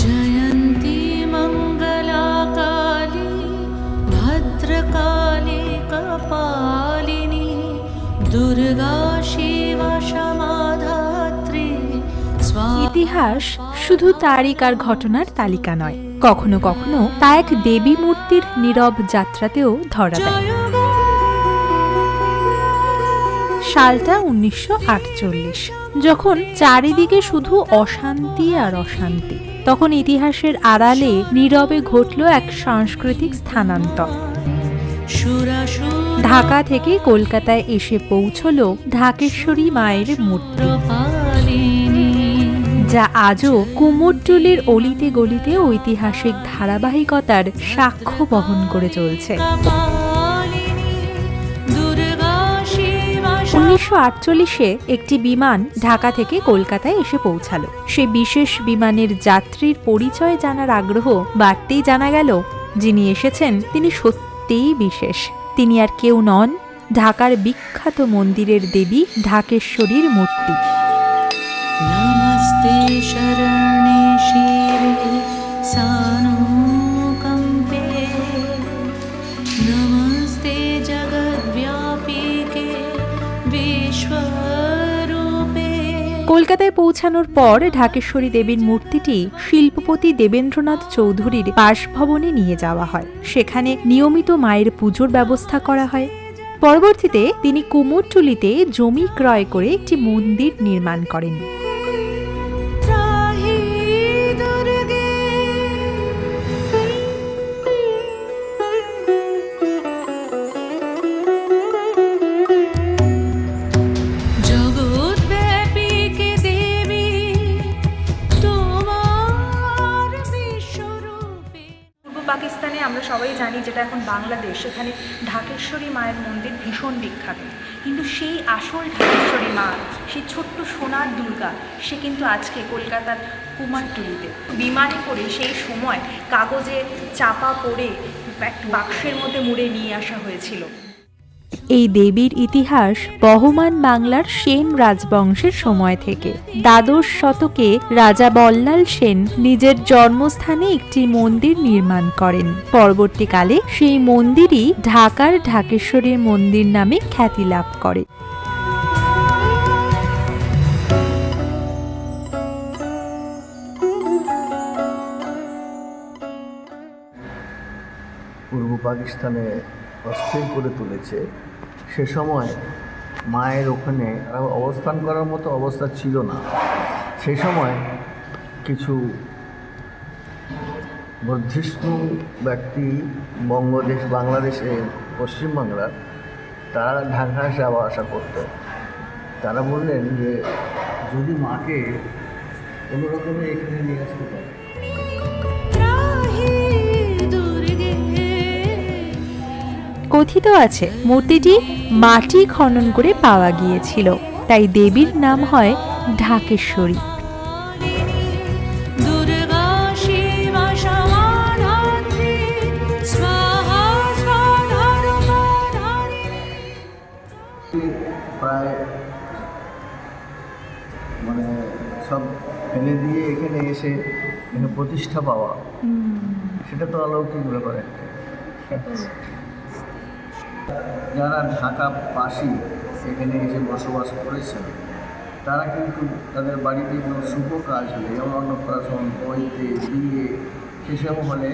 जयन्ती मंगला काली भद्रकाली कपालिनी दुर्गा शिवा क्षमा धात्री। ইতিহাস শুধু তারিখ আর ঘটনার তালিকা নয়, কখনো কখনো তা এক দেবী মূর্তির নীরব যাত্রাতেও ধরা দেয়। সালটা 1948। যখন চারিদিকে শুধু অশান্তি আর অশান্তি, তখন ইতিহাসের আড়ালে নীরবে ঘটল এক সাংস্কৃতিক স্থানান্তর। ঢাকা থেকে কলকাতায় এসে পৌঁছল ঢাকেশ্বরী মায়ের মূর্তি, যা আজও কুমোরটুলির অলিতে গলিতে ঐতিহাসিক ধারাবাহিকতার সাক্ষ্য বহন করে চলছে। 1948-এ একটি বিমান ঢাকা থেকে কলকাতায় এসে পৌঁছালো। সে বিশেষ বিমানের যাত্রীর পরিচয় জানার আগ্রহ বাড়তেই জানা গেল, যিনি এসেছেন তিনি সত্যিই বিশেষ। তিনি আর কেউ নন, ঢাকার বিখ্যাত মন্দিরের দেবী ঢাকেশ্বরীর মূর্তি। नमस्ते शरण्ये शिवे सानुकंपे नमस्ते जगद्व्यापिके विश्वरूपे। কলকাতায় পৌঁছানোর পর ঢাকেশ্বরী দেবীর মূর্তিটি শিল্পপতি দেবেন্দ্রনাথ চৌধুরীর বাসভবনে নিয়ে যাওয়া হয়। সেখানে নিয়মিত মায়ের পুজোর ব্যবস্থা করা হয়। পরবর্তীতে তিনি কুমোরটুলিতে জমি ক্রয় করে একটি মন্দির নির্মাণ করেন। পাকিস্তানে আমরা সবাই জানি, যেটা এখন বাংলাদেশ, সেখানে ঢাকেশ্বরী মায়ের মন্দির ভীষণ বিখ্যাত। কিন্তু সেই আসল ঢাকেশ্বরী মা, সেই ছোট্ট সোনার দুর্গা, সে কিন্তু আজকে কলকাতার কুমারটুলিতে বিমানে করে সেই সময় কাগজে চাপা পড়ে একটা বাক্সের মধ্যে মুড়ে নিয়ে আসা হয়েছিল। এই দেবীর ইতিহাস বহমান বাংলার সেন রাজবংশের সময় থেকে। দ্বাদশ শতকে রাজা বল্লাল সেন নিজের জন্মস্থানে একটি মন্দির নির্মাণ করেন। পরবর্তীকালে সেই মন্দিরই ঢাকার ঢাকেশ্বরীর মন্দির নামে খ্যাতি লাভ করে। পূর্ব পাকিস্তানে অস্থির করে তুলেছে। সে সময় মায়ের ওখানে অবস্থান করার মতো অবস্থা ছিল না। সে সময় কিছু বর্ধিষ্ণু ব্যক্তি বাংলাদেশে পশ্চিমবাংলার, তারা ঢাকায় যাওয়া আসা করত। তারা বললেন যে যদি মাকে কোনো রকমে এখানে নিয়ে আসতে পারে। কথিত আছে মূর্তিটি মাটি খনন করে পাওয়া গিয়েছিল, তাই দেবীর নাম হয় ঢাকেশ্বরী। প্রায় সব ফেলে দিয়ে এখানে এসে এখানে প্রতিষ্ঠা পাওয়া, সেটা তো অলৌকিক ব্যাপার একটা। যারা ঢাকাবাসী সেখানে এসে বসবাস করেছেন, তারা কিন্তু তাদের বাড়িতে কোনো শুভ কাজ হলে, যেমন অন্নপ্রাশন, বইতে, বিয়ে, সেসব হলে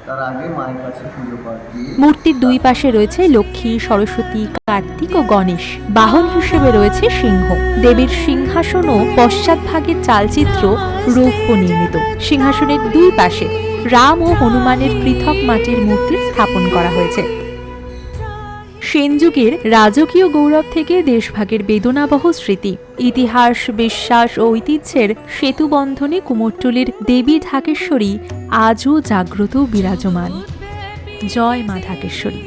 তারা আগে মায়ের কাছে পুজো পাঠ দিয়ে। মূর্তির দুই পাশে রয়েছে লক্ষ্মী, সরস্বতী, কার্তিক ও গণেশ। বাহন হিসেবে রয়েছে সিংহ। দেবীর সিংহাসন ও পশ্চাৎভাগের চালচিত্র রৌপ্য নির্মিত। সিংহাসনের দুই পাশে রাম ও হনুমানের পৃথক মাটির মূর্তি স্থাপন করা হয়েছে। সেন যুগের রাজকীয় গৌরব থেকে দেশভাগের বেদনাবহ স্মৃতি, ইতিহাস, বিশ্বাস ও ঐতিহ্যের সেতুবন্ধনে কুমোরটুলির দেবী ঢাকেশ্বরী আজও জাগ্রত বিরাজমান। জয় মা ঢাকেশ্বরী।